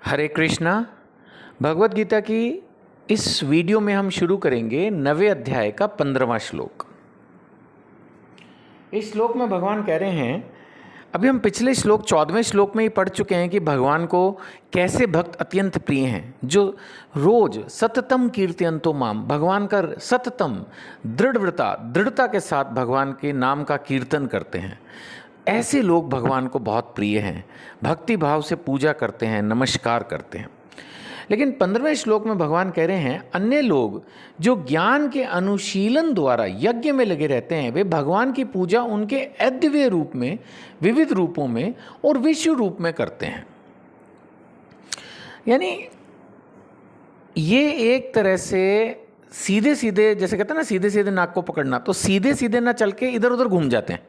हरे कृष्णा। भगवत गीता की इस वीडियो में हम शुरू करेंगे 9वें अध्याय का 15वां श्लोक। इस श्लोक में भगवान कह रहे हैं, अभी हम पिछले श्लोक 14वें श्लोक में ही पढ़ चुके हैं कि भगवान को कैसे भक्त अत्यंत प्रिय हैं, जो रोज सततम कीर्तयन्तो माम, भगवान का सततम दृढ़ता के साथ भगवान के नाम का कीर्तन करते हैं। ऐसे लोग भगवान को बहुत प्रिय हैं, भक्ति भाव से पूजा करते हैं, नमस्कार करते हैं। लेकिन 15वें श्लोक में भगवान कह रहे हैं, अन्य लोग जो ज्ञान के अनुशीलन द्वारा यज्ञ में लगे रहते हैं, वे भगवान की पूजा उनके अद्वितीय रूप में, विविध रूपों में और विश्व रूप में करते हैं। यानी ये एक तरह से सीधे सीधे, जैसे कहते हैं ना, सीधे सीधे नाक को पकड़ना, तो सीधे सीधे ना चल के इधर उधर घूम जाते हैं,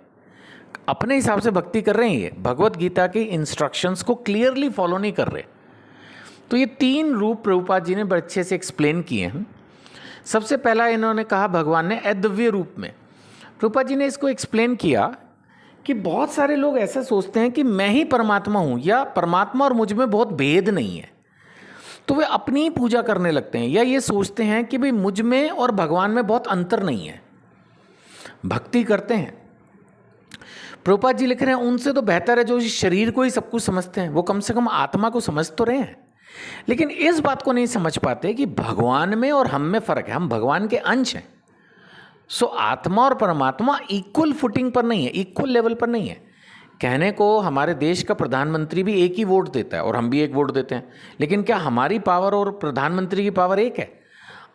अपने हिसाब से भक्ति कर रहे हैं। ये भगवत गीता की इंस्ट्रक्शंस को क्लियरली फॉलो नहीं कर रहे। तो ये 3 रूप प्रभुपाद जी ने बड़े अच्छे से एक्सप्लेन किए हैं। सबसे पहला इन्होंने कहा भगवान ने अद्वितीय रूप में। प्रभुपाद जी ने इसको एक्सप्लेन किया कि बहुत सारे लोग ऐसा सोचते हैं कि मैं ही परमात्मा हूँ, या परमात्मा और मुझ में बहुत भेद नहीं है, तो वे अपनी ही पूजा करने लगते हैं, या ये सोचते हैं कि भाई मुझ में और भगवान में बहुत अंतर नहीं है, भक्ति करते हैं। प्रभुपाद जी लिख रहे हैं, उनसे तो बेहतर है जो इस शरीर को ही सब कुछ समझते हैं, वो कम से कम आत्मा को समझ तो रहे हैं, लेकिन इस बात को नहीं समझ पाते कि भगवान में और हम में फर्क है, हम भगवान के अंश हैं। सो आत्मा और परमात्मा इक्वल फुटिंग पर नहीं है, इक्वल लेवल पर नहीं है। कहने को हमारे देश का प्रधानमंत्री भी एक ही वोट देता है और हम भी एक वोट देते हैं, लेकिन क्या हमारी पावर और प्रधानमंत्री की पावर एक है?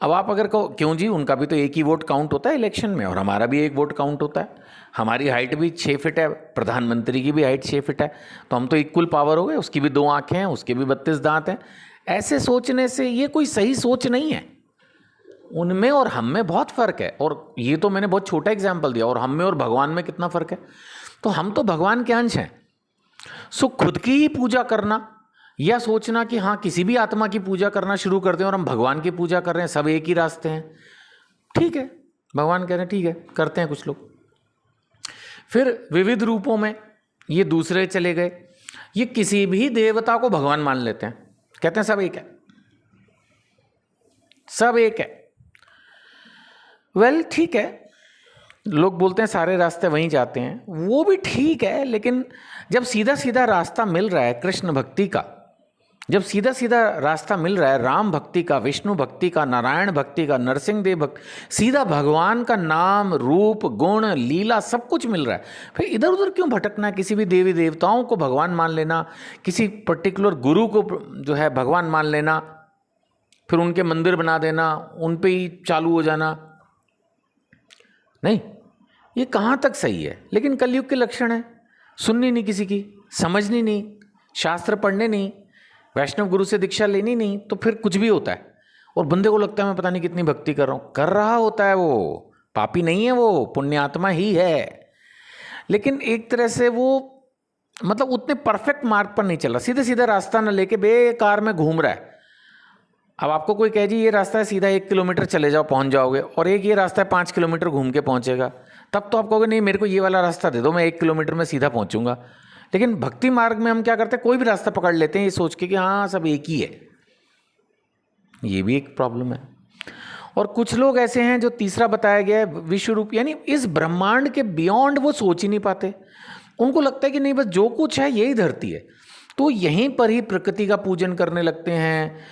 अब आप अगर कहो क्यों जी, उनका भी तो एक ही वोट काउंट होता है इलेक्शन में, और हमारा भी एक वोट काउंट होता है, हमारी हाइट भी 6 फीट है, प्रधानमंत्री की भी हाइट 6 फीट है, तो हम तो इक्वल पावर हो गए, उसकी भी 2 आंखें हैं, उसके भी 32 दांत हैं। ऐसे सोचने से ये कोई सही सोच नहीं है। उनमें और हम में बहुत फ़र्क है, और ये तो मैंने बहुत छोटा एग्जाम्पल दिया, और हम में और भगवान में कितना फ़र्क है। तो हम तो भगवान के अंश हैं। सो खुद की ही पूजा करना या सोचना कि हाँ किसी भी आत्मा की पूजा करना शुरू कर दें और हम भगवान की पूजा कर रहे हैं, सब एक ही रास्ते हैं, ठीक है, भगवान कह रहे हैं ठीक है, करते हैं कुछ लोग। फिर विविध रूपों में ये दूसरे चले गए, ये किसी भी देवता को भगवान मान लेते हैं, कहते हैं सब एक है, सब एक है। वेल ठीक है, लोग बोलते हैं सारे रास्ते वहीं जाते हैं, वो भी ठीक है, लेकिन जब सीधा सीधा रास्ता मिल रहा है कृष्ण भक्ति का, जब सीधा सीधा रास्ता मिल रहा है राम भक्ति का, विष्णु भक्ति का, नारायण भक्ति का, नरसिंह देव भक्ति, सीधा भगवान का नाम, रूप, गुण, लीला सब कुछ मिल रहा है, फिर इधर उधर क्यों भटकना है? किसी भी देवी देवताओं को भगवान मान लेना, किसी पर्टिकुलर गुरु को जो है भगवान मान लेना, फिर उनके मंदिर बना देना, उन पे ही चालू हो जाना, नहीं, ये कहाँ तक सही है? लेकिन कलयुग के लक्षण है, सुननी नहीं किसी की, समझनी नहीं, शास्त्र पढ़ने नहीं, वैष्णव गुरु से दीक्षा लेनी नहीं, तो फिर कुछ भी होता है और बंदे को लगता है मैं पता नहीं कितनी भक्ति कर रहा हूँ। कर रहा होता है, वो पापी नहीं है, वो पुण्यात्मा ही है, लेकिन एक तरह से वो मतलब उतने परफेक्ट मार्ग पर नहीं चल रहा, सीधे सीधा रास्ता न लेके बेकार में घूम रहा है। अब आपको कोई कहे जी ये रास्ता है सीधा 1 किलोमीटर चले जाओ पहुँच जाओगे, और एक ये रास्ता है 5 किलोमीटर घूम के पहुँचेगा, तब तो आप कहोगे नहीं मेरे को ये वाला रास्ता दे दो, मैं 1 किलोमीटर में सीधा पहुँचूंगा। लेकिन भक्ति मार्ग में हम क्या करते हैं, कोई भी रास्ता पकड़ लेते हैं ये सोच के कि हाँ सब एक ही है। ये भी एक प्रॉब्लम है। और कुछ लोग ऐसे हैं जो तीसरा बताया गया है विश्व रूप, यानी इस ब्रह्मांड के बियॉन्ड वो सोच ही नहीं पाते। उनको लगता है कि नहीं बस जो कुछ है यही धरती है, तो यहीं पर ही प्रकृति का पूजन करने लगते हैं,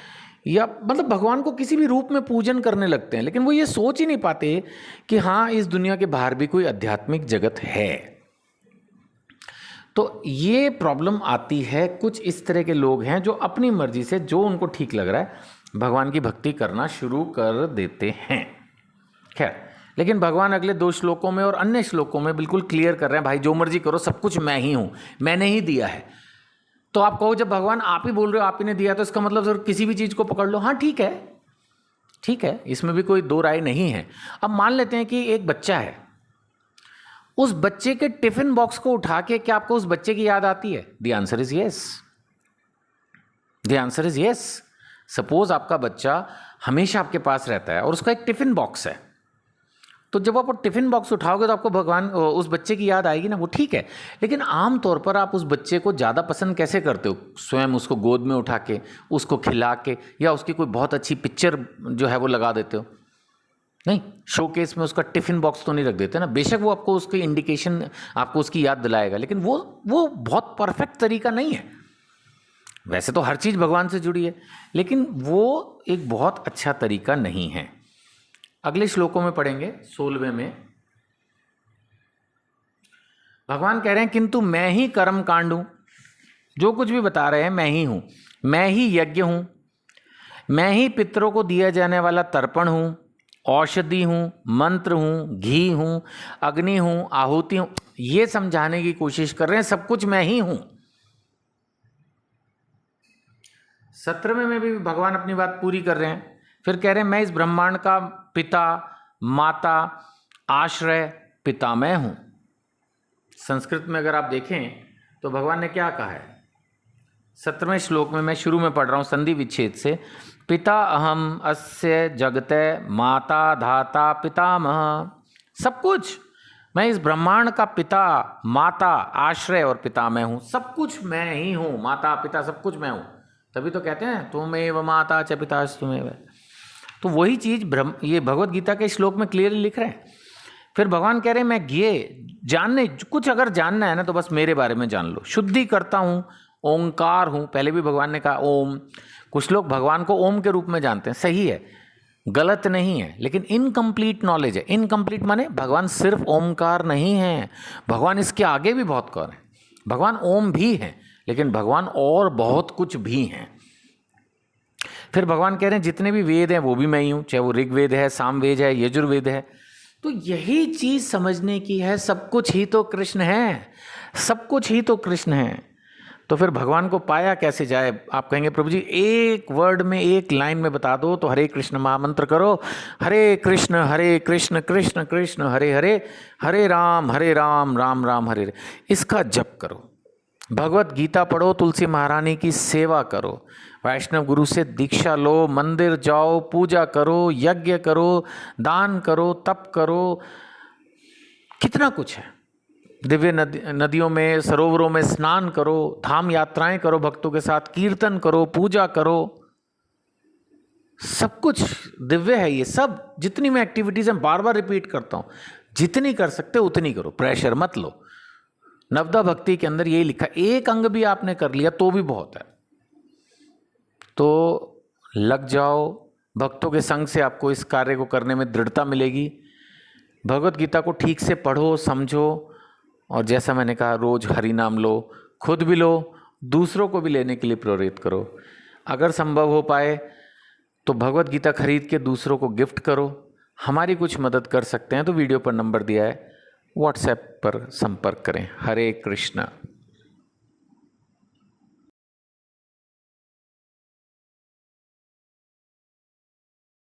या मतलब भगवान को किसी भी रूप में पूजन करने लगते हैं, लेकिन वो ये सोच ही नहीं पाते कि हाँ इस दुनिया के बाहर भी कोई आध्यात्मिक जगत है। तो ये प्रॉब्लम आती है, कुछ इस तरह के लोग हैं जो अपनी मर्जी से जो उनको ठीक लग रहा है भगवान की भक्ति करना शुरू कर देते हैं। खैर, लेकिन भगवान अगले 2 श्लोकों में और अन्य श्लोकों में बिल्कुल क्लियर कर रहे हैं, भाई जो मर्जी करो, सब कुछ मैं ही हूँ, मैंने ही दिया है। तो आप कहो जब भगवान आप ही बोल रहे हो आप ही ने दिया, तो इसका मतलब सर किसी भी चीज़ को पकड़ लो। हाँ ठीक है, ठीक है, इसमें भी कोई 2 राय नहीं है। अब मान लेते हैं कि एक बच्चा है, उस बच्चे के टिफिन बॉक्स को उठा के क्या आपको उस बच्चे की याद आती है? The answer is yes, the answer is yes. Suppose आपका बच्चा हमेशा आपके पास रहता है और उसका एक टिफिन बॉक्स है, तो जब आप वो टिफ़िन बॉक्स उठाओगे तो आपको भगवान उस बच्चे की याद आएगी ना, वो ठीक है। लेकिन आम तौर पर आप उस बच्चे को ज़्यादा पसंद कैसे करते हो? स्वयं उसको गोद में उठा के, उसको खिला के, या उसकी कोई बहुत अच्छी पिक्चर जो है वो लगा देते हो? नहीं, शोकेस में उसका टिफ़िन बॉक्स तो नहीं रख देते ना। बेशक वो आपको उसकी इंडिकेशन, आपको उसकी याद दिलाएगा, लेकिन वो बहुत परफेक्ट तरीका नहीं है। वैसे तो हर चीज़ भगवान से जुड़ी है, लेकिन वो एक बहुत अच्छा तरीका नहीं है। अगले श्लोकों में पढ़ेंगे। 16वें में भगवान कह रहे हैं किंतु मैं ही कर्म कांड हूँ। जो कुछ भी बता रहे हैं मैं ही हूँ, मैं ही यज्ञ हूँ, मैं ही पितरों को दिया जाने वाला तर्पण हूँ, औषधि हूँ, मंत्र हूँ, घी हूँ, अग्नि हूँ, आहुति हूँ। ये समझाने की कोशिश कर रहे हैं सब कुछ मैं ही हूँ। 17वें में भी भगवान अपनी बात पूरी कर रहे हैं। फिर कह रहे हैं मैं इस ब्रह्मांड का पिता, माता, आश्रय, पितामह हूँ। संस्कृत में अगर आप देखें तो भगवान ने क्या कहा है? 17वें श्लोक में, मैं शुरू में पढ़ रहा हूँ संधि विच्छेद से। पिता अहम अस्य जगते माता धाता पितामह। सब कुछ मैं इस ब्रह्मांड का पिता, माता, आश्रय और पितामह हूँ। सब कुछ मैं ही हूँ, माता पिता सब कुछ मैं हूँ। तभी तो कहते हैं तुमेव माता च पितास्तुमेव। तो वही चीज़ ये भगवत गीता के श्लोक में क्लियरली लिख रहे हैं। फिर भगवान कह रहे हैं मैं जानने कुछ अगर जानना है ना तो बस मेरे बारे में जान लो। शुद्धि करता हूँ, ओंकार हूँ। पहले भी भगवान ने कहा ओम। कुछ लोग भगवान को ओम के रूप में जानते हैं, सही है, गलत नहीं है, लेकिन इनकम्प्लीट नॉलेज है। इनकम्प्लीट माने भगवान सिर्फ ओमकार नहीं है, भगवान इसके आगे भी बहुत कौन है। भगवान ओम भी है, लेकिन भगवान और बहुत कुछ भी हैं। फिर भगवान कह रहे हैं जितने भी वेद हैं वो भी मैं ही हूँ, चाहे वो ऋग्वेद है, सामवेद है, यजुर्वेद है। तो यही चीज़ समझने की है, सब कुछ ही तो कृष्ण है, सब कुछ ही तो कृष्ण है। तो फिर भगवान को पाया कैसे जाए? आप कहेंगे प्रभु जी एक वर्ड में, एक लाइन में बता दो तो हरे कृष्ण महामंत्र करो, हरे कृष्ण कृष्ण कृष्ण हरे हरे, हरे राम राम राम हरे हरे। इसका जप करो, भगवत गीता पढ़ो, तुलसी महारानी की सेवा करो, वैष्णव गुरु से दीक्षा लो, मंदिर जाओ, पूजा करो, यज्ञ करो, दान करो, तप करो, कितना कुछ है। दिव्य नदियों में, सरोवरों में स्नान करो, धाम यात्राएं करो, भक्तों के साथ कीर्तन करो, पूजा करो, सब कुछ दिव्य है। ये सब जितनी मैं एक्टिविटीज हैं, बार बार रिपीट करता हूँ, जितनी कर सकते हो उतनी करो, प्रेशर मत लो। नवदा भक्ति के अंदर यही लिखा, एक अंग भी आपने कर लिया तो भी बहुत है। तो लग जाओ, भक्तों के संग से आपको इस कार्य को करने में दृढ़ता मिलेगी। भगवत गीता को ठीक से पढ़ो, समझो, और जैसा मैंने कहा रोज हरि नाम लो, खुद भी लो, दूसरों को भी लेने के लिए प्रेरित करो। अगर संभव हो पाए तो भगवत गीता खरीद के दूसरों को गिफ्ट करो। हमारी कुछ मदद कर सकते हैं तो वीडियो पर नंबर दिया है, व्हाट्सएप पर संपर्क करें। हरे कृष्णा।